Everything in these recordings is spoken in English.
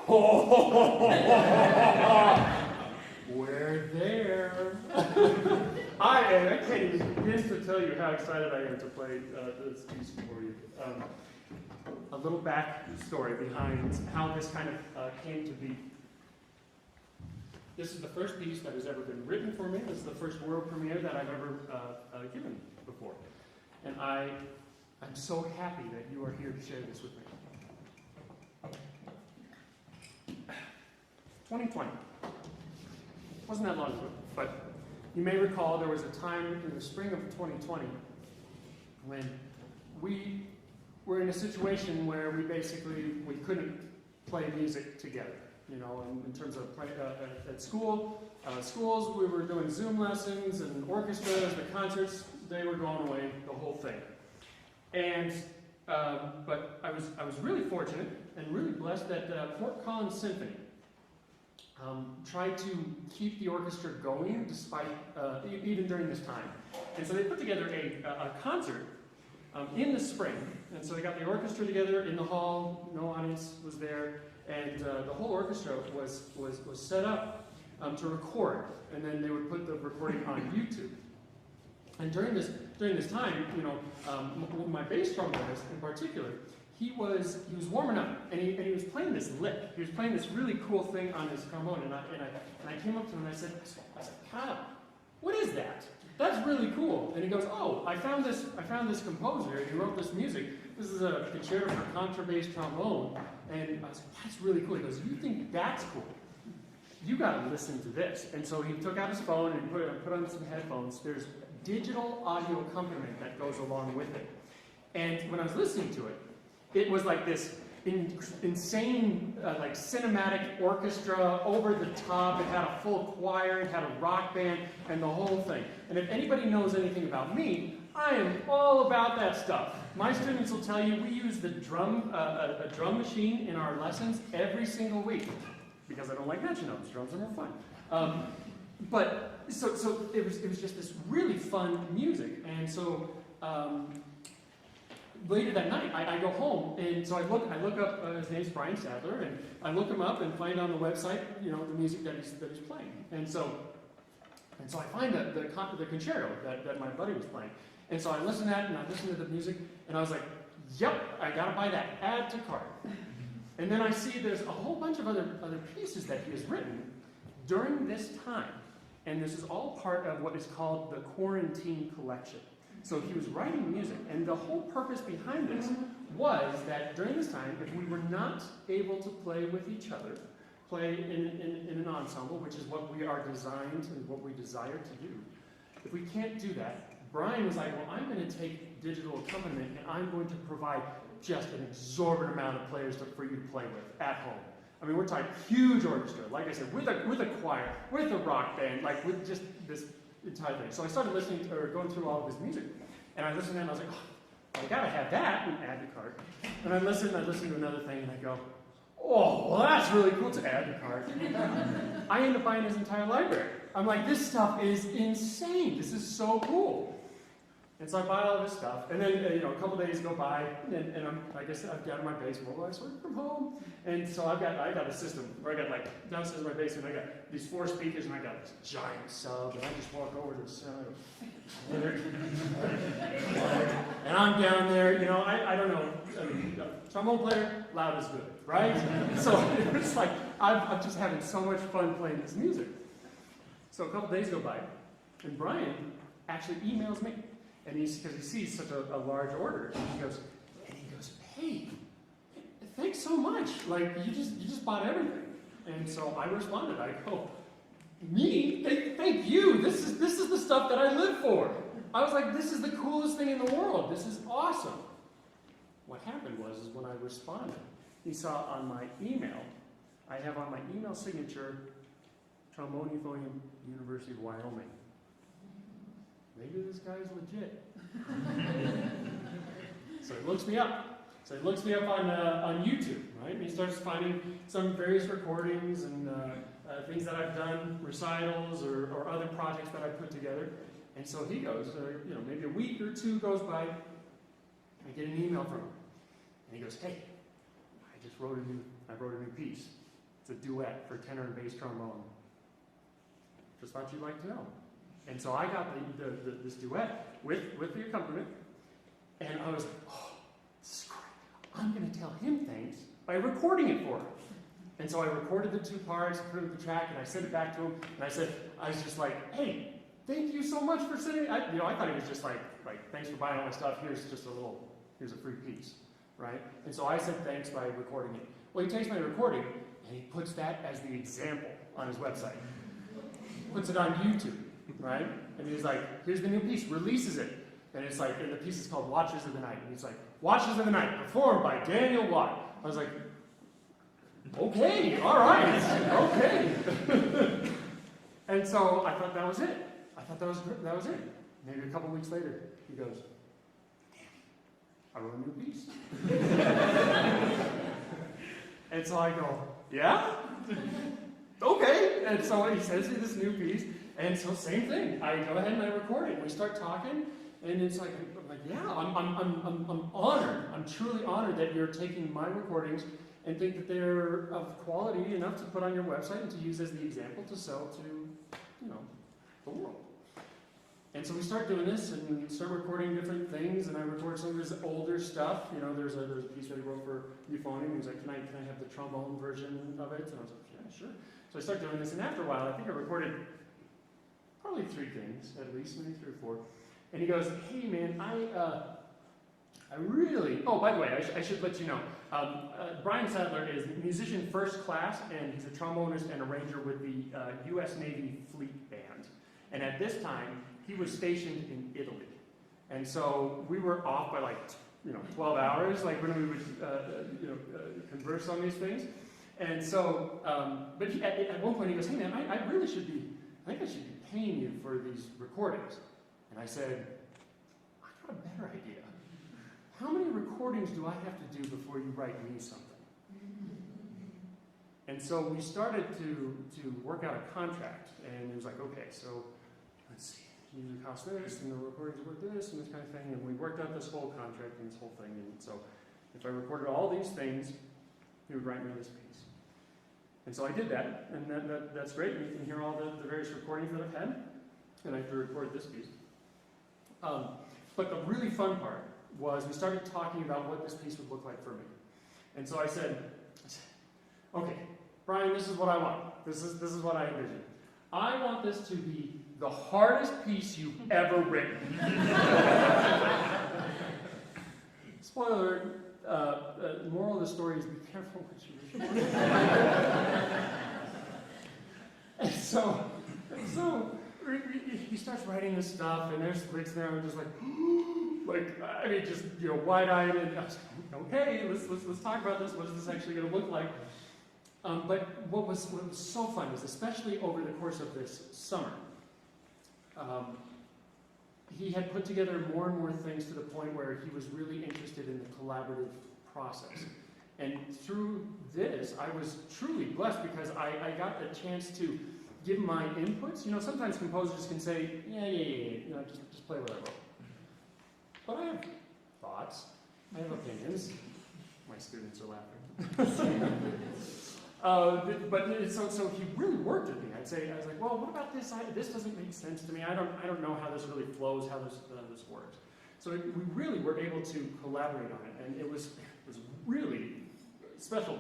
We're there. I can't even begin to tell you how excited I am to play this piece for you. A little back story behind how this kind of came to be. This is the first piece that has ever been written for me. This is the first world premiere that I've ever given before. And I'm so happy that you are here to share this with me. 2020. Wasn't that long ago, but you may recall there was a time in the spring of 2020 when we were in a situation where we couldn't play music together. You know, in terms of at schools, we were doing Zoom lessons and orchestras, the concerts, they were going away, the whole thing. And but I was really fortunate and really blessed that Fort Collins Symphony tried to keep the orchestra going despite even during this time. And so they put together a concert in the spring. And so they got the orchestra together in the hall. No audience was there. And the whole orchestra was set up to record, and then they would put the recording on YouTube. And during this time, you know, my bass trombonist in particular, he was warming up, and he was playing this lick. He was playing this really cool thing on his trombone, and I came up to him and I said, Kyle, what is that? That's really cool. And he goes, oh, I found this composer, and he wrote this music. This is a concerto for contrabass trombone. And I was like, that's really cool. He goes, you think that's cool? You got to listen to this. And so he took out his phone and put on some headphones. There's digital audio accompaniment that goes along with it. And when I was listening to it, it was like this insane, like cinematic orchestra over the top. It had a full choir, it had a rock band, and the whole thing. And if anybody knows anything about me, I am all about that stuff. My students will tell you we use the a drum machine in our lessons every single week because I don't like metronomes. Drums are more fun. But so it was just this really fun music, and so later that night I go home, and so I look up his name's Brian Sadler, and I look him up and find on the website, you know, the music that he's playing, and so I find the concerto that my buddy was playing. And so I listened to that, and I listened to the music, and I was like, yep, I gotta buy that, add to cart. And then I see there's a whole bunch of other pieces that he has written during this time. And this is all part of what is called the Quarantine Collection. So he was writing music, and the whole purpose behind this was that during this time, if we were not able to play with each other, play in an ensemble, which is what we are designed and what we desire to do, if we can't do that, Brian was like, well, I'm going to take digital accompaniment and I'm going to provide just an exorbitant amount of players for you to play with at home. I mean, we're talking huge orchestra, like I said, with a choir, with a rock band, like with just this entire thing. So I started listening to, or going through all of his music, and I listened and I was like, oh, I gotta have that, and add to cart. And I listened to another thing, and I go, oh, well, that's really cool to add to cart. I end up buying his entire library. I'm like, this stuff is insane. This is so cool. And so I buy all this stuff, and then a couple days go by, and I'm, like I said, I've got my basement. Well, I work from home, and so I got a system where I got like downstairs in my basement. I got these 4 speakers, and I got this giant sub, and I just walk over to the center, and I'm down there. You know, I don't know. I mean, trombone player, loud is good, right? So it's like I'm just having so much fun playing this music. So a couple days go by, and Brian actually emails me. And because he sees such a large order, and he goes, hey, thanks so much. Like you just bought everything. And so I responded. I go, me? Thank you. This is the stuff that I live for. I was like, this is the coolest thing in the world. This is awesome. What happened was when I responded, he saw on my email, I have on my email signature, Trombone Euphonium, University of Wyoming. Maybe this guy's legit. So he looks me up. On YouTube, right? And he starts finding some various recordings and things that I've done, recitals or other projects that I put together. And so he goes, maybe a week or 2 goes by, and I get an email from him. And he goes, hey, I wrote a new piece. It's a duet for tenor and bass trombone. Just thought you'd like to know. And so I got this duet with the accompaniment, and I was like, oh, this is great. I'm going to tell him thanks by recording it for him. And so I recorded the 2 parts, put it in the track, and I sent it back to him, and I was just like, hey, thank you so much for sending it. I thought he was just like, thanks for buying all my stuff, here's a free piece, right? And so I said thanks by recording it. Well, he takes my recording, and he puts that as the example on his website. Puts it on YouTube, right? And he's like, here's the new piece, releases it. And it's like, and the piece is called Watches of the Night. And he's like, Watches of the Night, performed by Daniel Watt. I was like, okay, all right, okay. And so I thought that was it. I thought that was it. Maybe a couple weeks later, he goes, I wrote a new piece. And so I go, yeah? Okay. And so he sends me this new piece, and so same thing. I go ahead and I record it. We start talking, and it's like, I'm like, yeah, I'm honored. I'm truly honored that you're taking my recordings and think that they're of quality enough to put on your website and to use as the example to sell to, the world. And so we start doing this, and we start recording different things, and I record some of his older stuff. There's a piece that he wrote for euphonium. He was like, can I have the trombone version of it? And I was like, yeah, sure. So I start doing this, and after a while, I think I recorded probably 3 things, at least, maybe 3 or 4. And he goes, hey man, I really, oh, by the way, I should let you know, Brian Sadler is musician first class, and he's a trombonist and arranger with the U.S. Navy Fleet Band. And at this time, he was stationed in Italy. And so we were off by 12 hours, like when we would, converse on these things. And so, but at one point he goes, hey man, I think I should be paying you for these recordings. And I said, I got a better idea. How many recordings do I have to do before you write me something? And so we started to work out a contract, and it was like, okay, so let's see, music costs this, and the recordings are worth this, and this kind of thing, and we worked out this whole contract and this whole thing, and so if I recorded all these things, he would write me this piece. And so I did that, and that's great, and you can hear all the various recordings that I've had, and I have to record this piece. But the really fun part was we started talking about what this piece would look like for me. And so I said, okay, Brian, this is what I want. This is what I envision. I want this to be the hardest piece you've ever written. Spoiler alert, moral of the story is be careful what you wish for. And so he starts writing this stuff, and there's licks there, and I'm just wide-eyed, and I was like, okay, let's talk about this. What is this actually going to look like? But what was so fun was, especially over the course of this summer, he had put together more and more things to the point where he was really interested in the collaborative process. And through this, I was truly blessed because I got the chance to give my inputs. Sometimes composers can say, yeah, just play what I wrote. But I have thoughts, I have opinions. My students are laughing. So he really worked with me. I was like, well, what about this? This doesn't make sense to me. I don't know how this really flows, how this works. So we really were able to collaborate on it, and it was really a special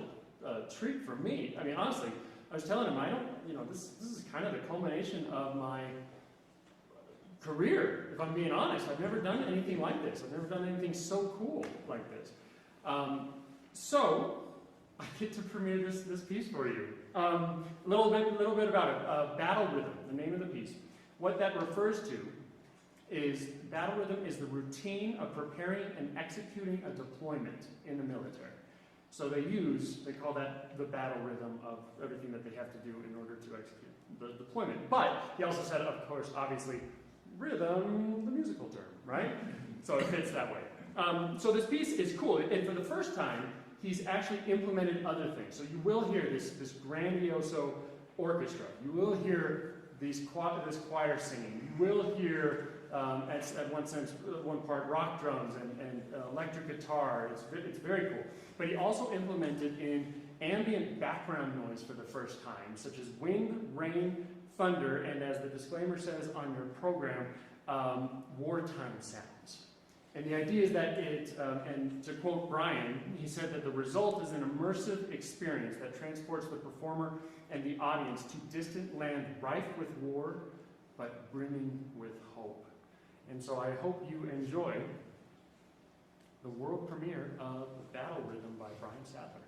treat for me. I mean, honestly, I was telling him, this is kind of the culmination of my career, if I'm being honest. I've never done anything like this. I've never done anything so cool like this. So I get to premiere this piece for you. A little bit about it. Battle rhythm, the name of the piece. What that refers to is battle rhythm is the routine of preparing and executing a deployment in the military. So they call that the battle rhythm of everything that they have to do in order to execute the deployment. But he also said, of course, obviously, rhythm, the musical term, right? So it fits that way. So this piece is cool, and for the first time, he's actually implemented other things. So you will hear this grandiose orchestra. You will hear this choir singing. You will hear, at one part, rock drums and electric guitar. It's very cool. But he also implemented in ambient background noise for the first time, such as wind, rain, thunder, and as the disclaimer says on your program, wartime sounds. And the idea is that and to quote Brian, he said that the result is an immersive experience that transports the performer and the audience to distant land rife with war, but brimming with hope. And so I hope you enjoy the world premiere of Battle Rhythm by Brian Sadler.